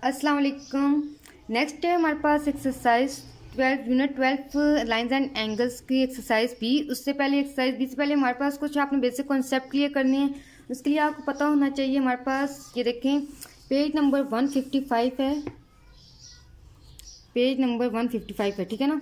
अस्सलाम वालेकुम। नेक्स्ट है हमारे पास exercise 12 unit 12 lines and angles की एक्सरसाइज बी। उससे पहले एक्सरसाइज बी से पहले हमारे पास कुछ आपने बेसिक कॉन्सेप्ट क्लियर करने हैं। उसके लिए आपको पता होना चाहिए हमारे पास, ये देखें पेज नंबर 155 है, पेज नंबर 155 है, ठीक है ना।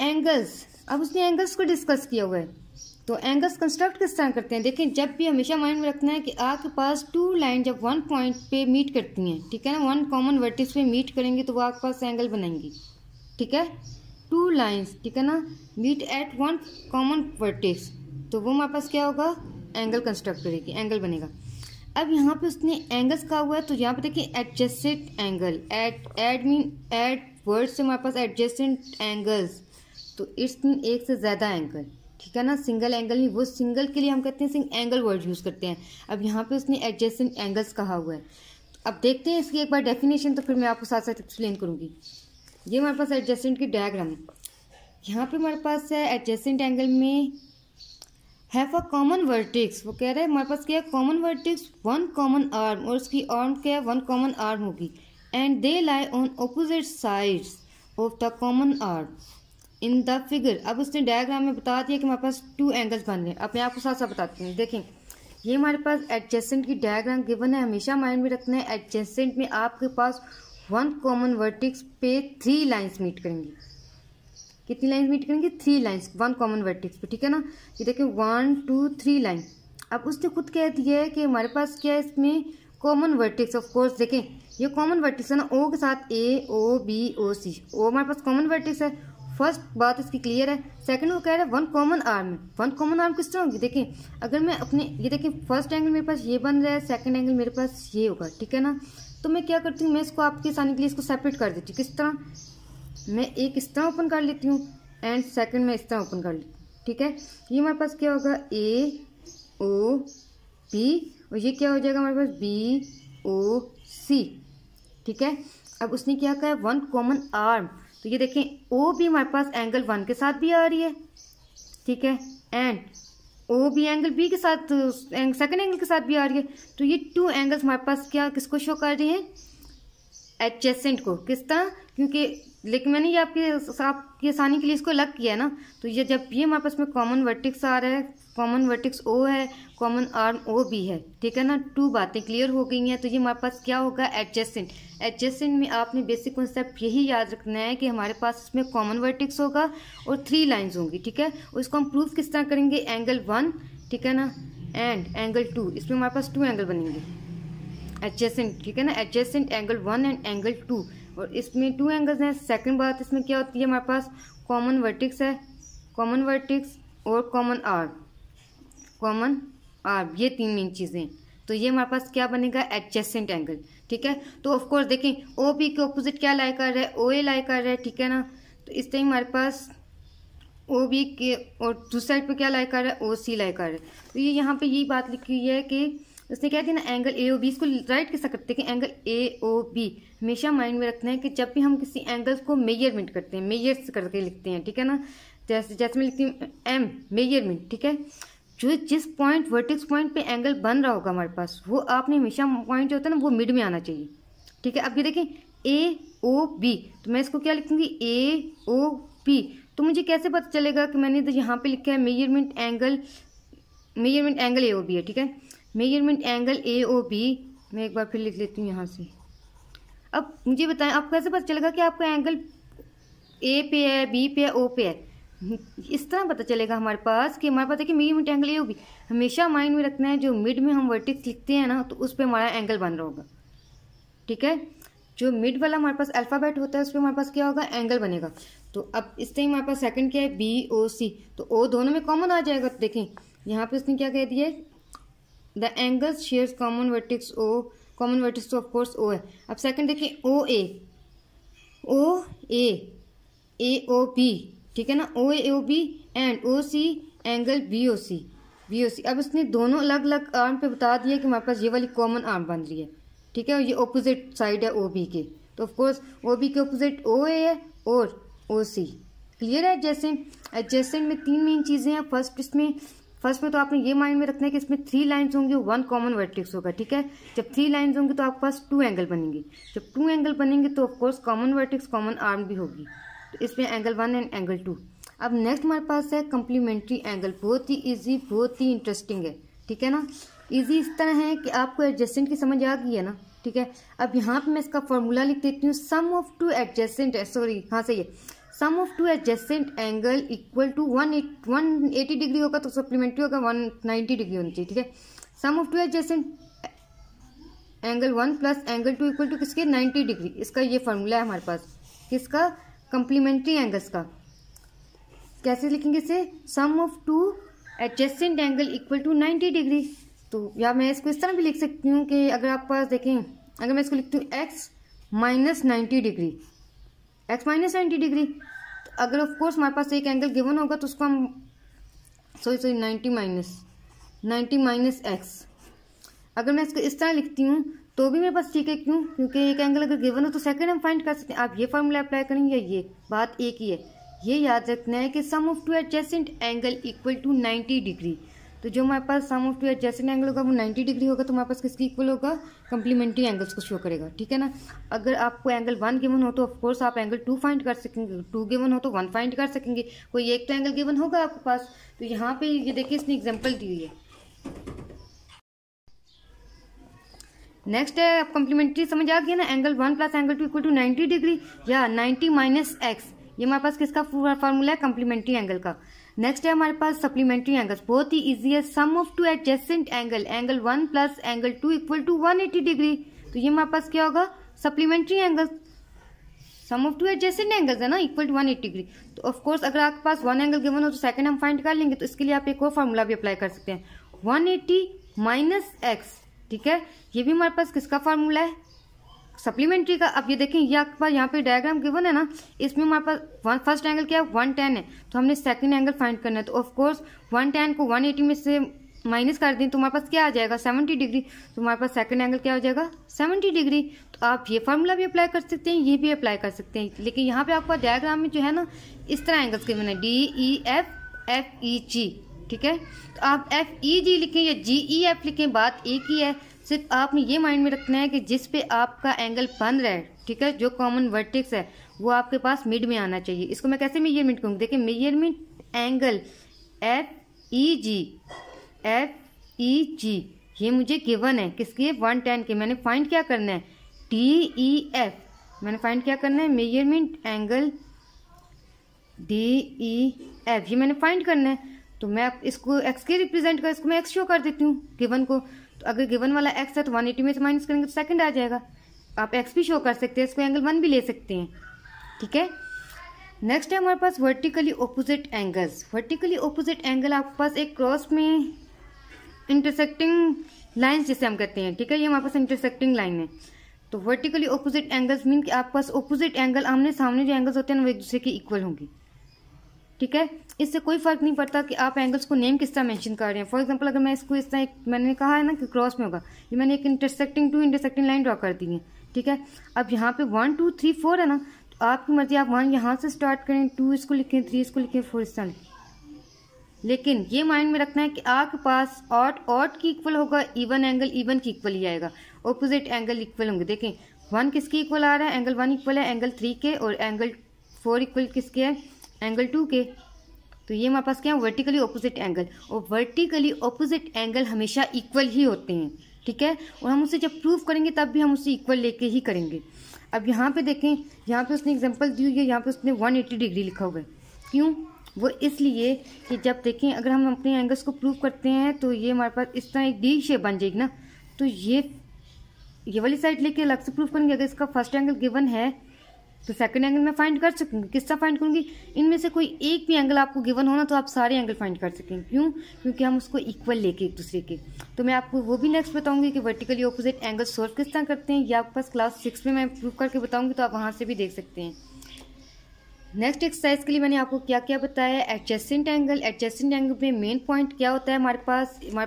एंगल्स, अब उसने एंगल्स को डिस्कस किया हुआ है, तो एंगल्स कंस्ट्रक्ट किस तरह करते हैं। देखें, जब भी हमेशा माइंड में रखना है कि आपके पास टू लाइन जब वन पॉइंट पे मीट करती हैं, ठीक है ना, वन कॉमन वर्टिक्स पे मीट करेंगे तो वो आपके पास एंगल बनाएंगी, ठीक है। टू लाइंस, ठीक है ना, meet at one common vertex, तो वो हमारे पास क्या होगा, एंगल कंस्ट्रक्ट करेगी, एंगल बनेगा। अब यहाँ पे उसने एंगल्स कहा हुआ है, तो यहाँ पे देखिए एडजेसेंट एंगल, एड वर्ड से हमारे पास एडजेसेंट एंगल्स, तो इट्स मीन एक से ज़्यादा एंगल, ठीक है ना, सिंगल एंगल नहीं, वो सिंगल के लिए हम कहते हैं एंगल वर्ड यूज़ करते हैं। अब यहाँ पे उसने एडजेसेंट एंगल्स कहा हुआ है। अब देखते हैं इसकी एक बार डेफिनेशन, तो फिर मैं आपको साथ साथ एक्सप्लेन करूँगी। ये हमारे पास एडजेसेंट की डायग्राम है। यहाँ पे हमारे पास है एडजेसेंट एंगल में हैव अ कॉमन वर्टेक्स, वो कह रहा है हमारे पास क्या है, common vertex one common arm, और उसकी आर्म क्या है, वन कॉमन आर्म होगी, and they lie on opposite sides of the common arm in the figure. अब उसने डायग्राम में बता दिया कि हमारे पास टू एंगल्स बन रहे हैं। अब मैं आपको साथ साथ बताती हूँ। देखें, ये हमारे पास एडजेसेंट की डायग्राम गिवन है, हमेशा माइंड में रखना है एडजेसेंट में आपके पास वन कॉमन वर्टेक्स पे थ्री लाइंस मीट करेंगी। कितनी लाइंस मीट करेंगी, three lines one common vertex पे, ठीक है ना। ये देखें 1 2 3 लाइन। अब उसने खुद कह दिया है कि हमारे पास क्या है, इसमें कॉमन वर्टेक्स, ऑफ कोर्स देखें ये कॉमन वर्टेक्स है ना, ओ के साथ ए ओ बी ओ सी, ओ हमारे पास कॉमन वर्टेक्स है। फर्स्ट बात इसकी क्लियर है। सेकंड वो कह रहा है वन कॉमन आर्म है। वन कॉमन आर्म किस तरह होगी, देखें अगर मैं अपने, ये देखें फर्स्ट एंगल मेरे पास ये बन रहा है, सेकंड एंगल मेरे पास ये होगा, ठीक है ना। तो मैं क्या करती हूँ, मैं इसको आपके आसानी के लिए इसको सेपरेट कर देती हूँ। किस तरह, मैं एक इस तरह ओपन कर लेती हूँ एंड सेकंड में इस तरह ओपन कर लेती हूँ, ठीक है। ये हमारे पास क्या होगा, ए ओ बी, और ये क्या हो जाएगा हमारे पास, बी ओ सी, ठीक है। अब उसने क्या कहा है, वन कॉमन आर्म, तो ये देखें ओ भी हमारे पास एंगल वन के साथ भी आ रही है, ठीक है, एंड ओ भी एंगल बी के साथ, सेकंड एंगल के साथ भी आ रही है। तो ये टू एंगल्स हमारे पास क्या, किसको शो कर रहे हैं, एडजेसेंट को। किस तरह, क्योंकि लेकिन मैंने ये आपकी आसानी के लिए इसको अलग किया है ना। तो ये जब ये हमारे पास में कॉमन वर्टेक्स आ रहा है, कॉमन वर्टेक्स ओ है, कॉमन आर्म ओ भी है, ठीक है ना, टू बातें क्लियर हो गई हैं। तो ये हमारे पास क्या होगा, एडजेसेंट। एडजेसेंट में आपने बेसिक कॉन्सेप्ट यही याद रखना है कि हमारे पास इसमें कॉमन वर्टेक्स होगा और थ्री लाइंस होंगी, ठीक है। और इसको हम प्रूफ किस तरह करेंगे, एंगल वन, ठीक है ना, एंड एंगल टू, इसमें हमारे पास टू एंगल बनेंगे एडजेसेंट, ठीक है ना, adjacent angle one and angle two, और इसमें टू एंगल्स हैं। सेकंड बात इसमें क्या होती है, हमारे पास कॉमन वर्टेक्स है, कॉमन वर्टेक्स और कॉमन आर्म, कॉमन आर्म, ये तीन मेन चीज़ें। तो ये हमारे पास क्या बनेगा, एडजेसेंट एंगल, ठीक है। तो ऑफ कोर्स देखें ओ बी के ऑपोजिट क्या लाई कर रहा है, ओ ए लाई कर रहा है, ठीक है ना। तो इस टाइम हमारे पास ओ बी के और दूसरी साइड पे क्या लाई कर रहा है, ओ सी लाई कर रहा है। तो ये यहाँ पे यही बात लिखी हुई है कि उसने क्या दिया ना, एंगल ए ओ बी, इसको राइट कैसे करते हैं कि एंगल ए ओ बी। हमेशा माइंड में रखना है कि जब भी हम किसी एंगल्स को मेजरमेंट करते हैं, मेजर्स करके लिखते हैं, ठीक है ना, जैसे मैं लिखती हूँ एम मेजरमेंट, ठीक है। जो जिस पॉइंट वर्टेक्स पॉइंट पे एंगल बन रहा होगा हमारे पास, वो आपने हमेशा पॉइंट जो होता है ना वो मिड में आना चाहिए, ठीक है। अब ये देखें ए ओ बी, तो मैं इसको क्या लिखूंगी, ए ओ बी। तो मुझे कैसे पता चलेगा कि मैंने तो यहाँ पे लिखा है measurement angle A O B है, ठीक है, measurement angle A O B. मैं एक बार फिर लिख लेती हूँ यहाँ से। अब मुझे बताएं आपको कैसे पता चलेगा कि आपका एंगल ए पे है, बी पे है, ओ पे है। इस तरह पता चलेगा हमारे पास कि हमारे पास है कि measurement angle A O B. हमेशा माइंड में रखना है जो मिड में हम वर्टेक्स लिखते हैं ना, तो उस पर हमारा एंगल बन रहा होगा, ठीक है। जो मिड वाला हमारे पास अल्फ़ाबेट होता है उस पर हमारे पास क्या होगा, एंगल बनेगा। तो अब इस टाइम हमारे पास सेकंड क्या है, बी ओ सी, तो ओ दोनों में कॉमन आ जाएगा। तो देखें यहाँ पे उसने क्या कह दिया, the angles shares common vertex O, common vertex तो ऑफ कोर्स ओ है। अब सेकंड देखिए ओ ए ओ बी, ठीक है ना, O A O B and O C angle B O C. अब उसने दोनों अलग अलग आर्म पे बता दिया कि हमारे पास ये वाली कॉमन आर्म बन रही है, ठीक है, और ये ऑपोजिट साइड है ओ बी के। तो ऑफ कोर्स ओ बी के ऑपोजिट ओ ए है और ओ सी। क्लियर है। एडजेसेंट में तीन मेन चीज़ें हैं। फर्स्ट में तो आपने ये माइंड में रखना है कि इसमें 3 लाइन्स होंगी, 1 कॉमन वर्टेक्स होगा, ठीक है। जब 3 लाइन्स होंगी तो आपके पास 2 एंगल बनेंगे, जब 2 एंगल बनेंगे तो of course common vertex common arm भी होगी, तो इसमें एंगल 1 एंड एंगल 2। अब नेक्स्ट हमारे पास है कम्प्लीमेंट्री एंगल, बहुत ही ईजी, बहुत ही इंटरेस्टिंग है, ठीक है ना। ईजी इस तरह है कि आपको एडजेसेंट की समझ आ गई है ना, ठीक है। अब यहाँ पे मैं इसका फॉर्मूला लिख देती हूँ, सम ऑफ 2 एडजेसेंट, सॉरी हाँ सही है, sum of 2 adjacent angle equal to 180 degree होगा तो सप्लीमेंट्री होगा 190 डिग्री होनी चाहिए, ठीक है। Sum of 2 adjacent angle 1 plus angle 2 equal to किसके 90 डिग्री, इसका ये फॉर्मूला है हमारे पास, किसका, कम्प्लीमेंट्री एंगल्स का। कैसे लिखेंगे इसे, sum of 2 adjacent angle equal to 90 degree. तो या मैं इसको इस तरह भी लिख सकती हूँ कि अगर आप पास देखें, अगर मैं इसको लिखती हूँ x minus 90 degree, x minus 90 degree, तो अगर ऑफ कोर्स हमारे पास एक एंगल गिवन होगा तो उसको हम सॉरी 90 माइनस x, अगर मैं इसको इस तरह लिखती हूँ तो भी मेरे पास ठीक है, क्यों, क्योंकि एक एंगल अगर गिवन हो तो सेकंड हम फाइंड कर सकते हैं। आप ये फॉर्मूला अप्लाई करेंगे या ये, बात एक ही है, ये याद रखना है कि sum of 2 adjacent angle equal to 90 degree. तो जो हमारे पास सम ऑफ 2 एडजेसेंट एंगल होगा वो 90 डिग्री होगा, तो हमारे पास किसकी इक्वल होगा, कम्प्लीमेंट्री एंगल्स को शो करेगा, ठीक है ना। अगर आपको एंगल 1 गिवन हो तो ऑफकोर्स आप एंगल 2 फाइंड कर सकेंगे, 2 गिवन हो तो 1 फाइंड कर सकेंगे, कोई एक तो एंगल गिवन होगा आपके पास। तो यहाँ पे ये देखिए इसने एग्जाम्पल दी हुई है। नेक्स्ट है, आप कम्प्लीमेंट्री समझ आ गया ना, angle 1 plus angle 2 equal to 90 degree या 90 माइनस x, ये हमारे पास किसका फॉर्मूला है, कम्प्लीमेंट्री एंगल का। नेक्स्ट है हमारे पास सप्लीमेंट्री एंगल्स, बहुत ही इजी है, sum of 2 adjacent angle, angle 1 plus angle 2 equal to 180 degree, तो ये हमारे पास क्या होगा, supplementary angle, sum of 2 adjacent angles है ना, इक्वल टू 180 डिग्री। तो ऑफकोर्स अगर आपके पास 1 एंगल गिवन हो तो सेकंड हम फाइंड कर लेंगे, तो इसके लिए आप एक और फॉर्मूला भी अप्लाई कर सकते हैं, 180 माइनस x, ठीक है। ये भी हमारे पास किसका फार्मूला है, सप्लीमेंट्री का। अब ये देखें, ये आपके पास यहाँ पे डायग्राम गिवन है ना, इसमें हमारे पास फर्स्ट एंगल क्या है, 110 है, तो हमने सेकंड एंगल फाइंड करना है। तो ऑफकोर्स 110 को 180 में से माइनस कर दें तो हमारे पास क्या आ जाएगा, 70 डिग्री, तो हमारे पास सेकंड एंगल क्या हो जाएगा, 70 डिग्री। तो आप ये फार्मूला भी अप्लाई कर सकते हैं, ये भी अप्लाई कर सकते हैं, लेकिन यहाँ पे आपका डायग्राम में जो है ना इस तरह एंगल्स गिवन है, DEF ठीक है। तो आप FEG लिखें या GEF लिखें, बात एक ही है, सिर्फ आपने ये माइंड में रखना है कि जिस पे आपका एंगल बन रहा है, ठीक है, जो कॉमन वर्टेक्स है वो आपके पास मिड में आना चाहिए। इसको मैं कैसे मेजरमेंट करूँगी, देखिए मेजरमेंट एंगल FEG ये मुझे गिवन है, किसकी, 110 के। मैंने फाइंड क्या करना है, DEF, मैंने फाइंड क्या करना है, मेजरमेंट एंगल DEF, ये मैंने फाइंड करना है। तो मैं इसको x के रिप्रेजेंट कर, इसको मैं x शो कर देती हूँ गिवन को। तो अगर गिवन वाला x है तो 180 में से माइनस करेंगे तो सेकंड आ जाएगा। आप x भी शो कर सकते हैं, इसको एंगल 1 भी ले सकते हैं, ठीक है। नेक्स्ट है हमारे पास vertically opposite angles. Vertically opposite angle आपके पास एक क्रॉस में इंटरसेक्टिंग लाइन्स जिसे हम कहते हैं, ठीक है, ये हमारे पास इंटरसेक्टिंग लाइन है। तो वर्टिकली ऑपोजिट एंगल्स मीन कि आपके पास ऑपोजिट एंगल, आमने सामने जो एंगल्स होते हैं ना वो एक दूसरे के इक्वल होंगे, ठीक है। इससे कोई फर्क नहीं पड़ता कि आप एंगल्स को नेम किस तरह मेंशन कर रहे हैं। फॉर एग्जांपल अगर मैं इसको इस तरह, मैंने कहा है ना कि क्रॉस में होगा, ये मैंने एक इंटरसेक्टिंग लाइन ड्रॉ कर दी है, ठीक है। अब यहाँ पे 1 2 3 4 है ना, तो आपकी मर्जी, आप 1 यहाँ से स्टार्ट करें, 2 इसको लिखें, 3 इसको लिखें, 4 इस तरह लिखें, लेकिन ये माइंड में रखना है कि आपके पास ऑट की इक्वल होगा, इवन एंगल इवन की इक्वल ही आएगा, ऑपोजिट एंगल इक्वल होंगे। देखें 1 किसकी इक्वल आ रहा है, एंगल 1 इक्वल है एंगल 3 के, और एंगल 4 इक्वल किसके है, एंगल 2 के। तो ये हमारे पास क्या है, वर्टिकली ऑपोजिट एंगल, और वर्टिकली ऑपोजिट एंगल हमेशा इक्वल ही होते हैं, ठीक है। और हम उसे जब प्रूव करेंगे तब भी हम उसे इक्वल लेके ही करेंगे। अब यहाँ पे देखें, यहाँ पे उसने एग्जांपल दी हुई है, यहाँ पे उसने 180 डिग्री लिखा हुआ है, क्यों, वो इसलिए कि जब देखें अगर हम अपने एंगल्स को प्रूव करते हैं तो ये हमारे पास इस तरह एक डी शेप बन जाएगी ना, तो ये वाली साइड लेके अलग से प्रूव करेंगे। अगर इसका फर्स्ट एंगल गिवन है तो सेकंड एंगल मैं फाइंड कर सकूंगी, किस तरह फाइंड करूंगी, इनमें से कोई एक भी एंगल आपको गिवन होना तो आप सारे एंगल फाइंड कर सकेंगे, क्यों, क्योंकि हम उसको इक्वल लेके एक दूसरे के। तो मैं आपको वो भी नेक्स्ट बताऊंगी कि वर्टिकली ऑपोजिट एंगल सोल्व किस तरह करते हैं, ये आपके पास क्लास 6 में मैं प्रूव करके बताऊंगी, तो आप वहाँ से भी देख सकते हैं। नेक्स्ट एक्सरसाइज के लिए मैंने आपको क्या क्या बताया, एडजेसेंट एंगल। एडजेसेंट एंगल में मेन पॉइंट क्या होता है, हमारे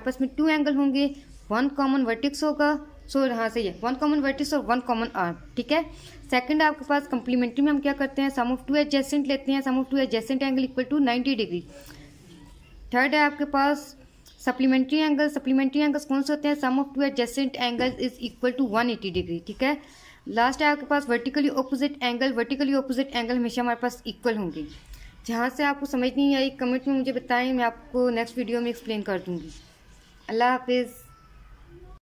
पास में 2 एंगल होंगे, 1 कॉमन वर्टेक्स होगा, हाँ सही है, 1 कॉमन वर्टेक्स और 1 कॉमन आर्म, ठीक है। सेकंड आपके पास कम्प्लीमेंट्री में हम क्या करते हैं, सम ऑफ 2 एडजेसेंट लेते हैं, sum of 2 adjacent angle equal to 90 degree. Third है आपके पास सप्लीमेंट्री एंगल्स कौन से होते हैं? Sum of two adjacent angles is equal to 180 degree, ठीक है। लास्ट है आपके पास वर्टिकली ऑपोजिट एंगल हमेशा हमारे पास इक्वल होंगे। जहाँ से आपको समझ नहीं आई कमेंट में मुझे बताएं, मैं आपको नेक्स्ट वीडियो में एक्सप्लेन कर दूँगी। अल्लाह हाफिज़।